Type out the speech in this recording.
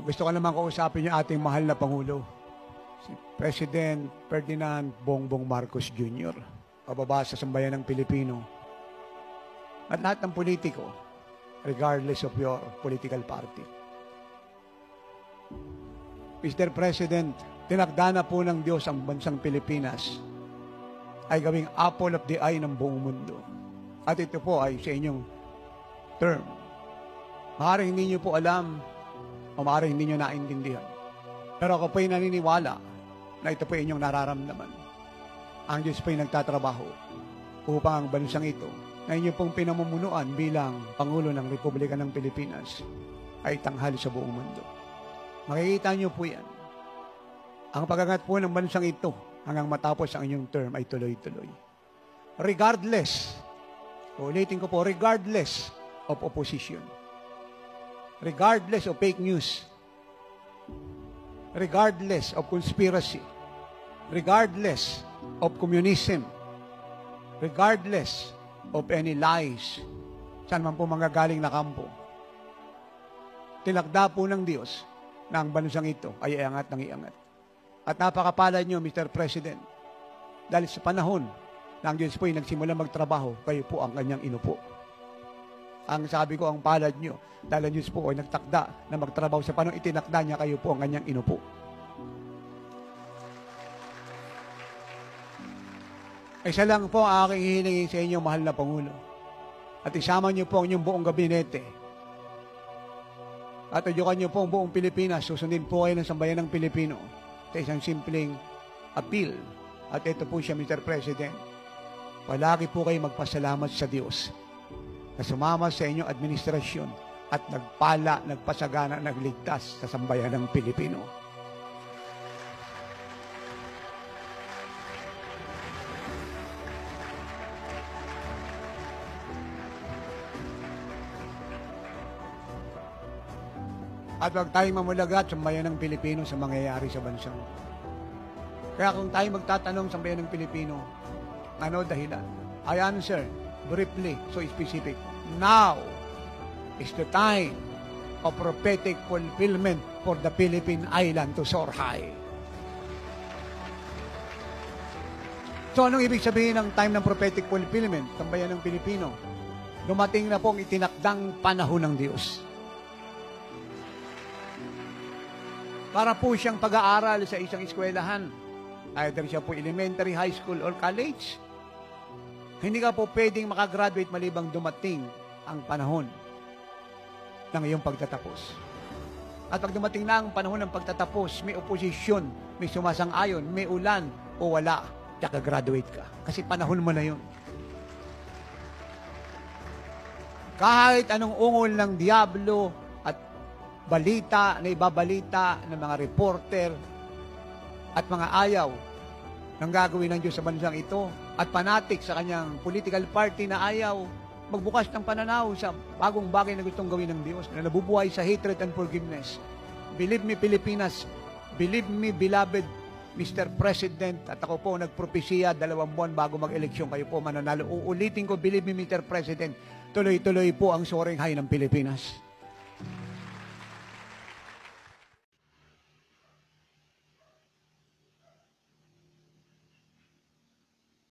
Gusto ko naman kausapin yung ating mahal na Pangulo, si President Ferdinand Bongbong Marcos Jr., pababa sa sambayan ng Pilipino, at lahat ng politiko, regardless of your political party. Mr. President, tinakda na po ng Diyos ang bansang Pilipinas ay gawing apple of the eye ng buong mundo. At ito po ay sa inyong term. Maaaring hindi nyo po alam o maaaring hindi nyo naintindihan. Pero ako po ay naniniwala na ito po ay inyong nararamdaman. Ang Diyos po ay nagtatrabaho upang ang bansang ito na inyo pong pinamumunuan bilang Pangulo ng Republika ng Pilipinas ay tanghal sa buong mundo. Makikita nyo po yan. Ang pag-angat po ng bansang ito hanggang matapos ang inyong term ay tuloy-tuloy. Regardless, ulitin ko po, regardless of opposition, regardless of fake news, regardless of conspiracy, regardless of communism, regardless of any lies, saan man po manggagaling na kampo, tinakda po ng Diyos na ang bansang ito ay iangat ng iangat. At napakapalad nyo, Mr. President, dahil sa panahon na ang Diyos po ay nagsimula magtrabaho, kayo po ang kanyang inupo. Ang sabi ko, ang palad nyo, dahil ang Diyos po ay nagtakda na magtrabaho sa panahon itinakda niya, kayo po ang kanyang inupo. Isa lang po ang aking hihilingin sa inyo, mahal na Pangulo. At isama niyo po ang inyong buong gabinete. At udyukan niyo po ang buong Pilipinas. Susundin po kayo ng sambayan ng Pilipino sa isang simpleng appeal. At ito po siya, Mr. President. Palagi po kayo magpasalamat sa Diyos na sumama sa inyong administrasyon at nagpala, nagpasagana, nagligtas sa sambayan ng Pilipino. At huwag tayong mamulagat sa bayan ng Pilipino sa mangyayari sa bansa. Kaya kung tayo magtatanong sa bayan ng Pilipino, ano dahilan? I answer briefly, so specific. Now is the time of prophetic fulfillment for the Philippine island to soar high. So anong ibig sabihin ng time ng prophetic fulfillment sa bayan ng Pilipino? Dumating na po ang itinakdang panahon ng Diyos. Para po siyang pag-aaral sa isang eskwelahan. Either siya po elementary, high school, or college. Hindi ka po pwedeng makagraduate malibang dumating ang panahon ng iyong pagtatapos. At pag dumating na ang panahon ng pagtatapos, may oposisyon, may sumasang-ayon, may ulan, o wala, kaka-graduate ka. Kasi panahon mo na yun. Kahit anong ungol ng diablo, balita na ibabalita ng mga reporter at mga ayaw ng gagawin ng Diyos sa bansang ito at fanatic sa kanyang political party na ayaw magbukas ng pananaw sa bagong bagay na gustong gawin ng Diyos na nabubuhay sa hatred and forgiveness. Believe me, Pilipinas. Believe me, beloved Mr. President. At ako po nagpropesiya 2 buwan bago mag-eleksyon, kayo po mananalo. Uulitin ko, believe me, Mr. President, tuloy-tuloy po ang soaring high ng Pilipinas.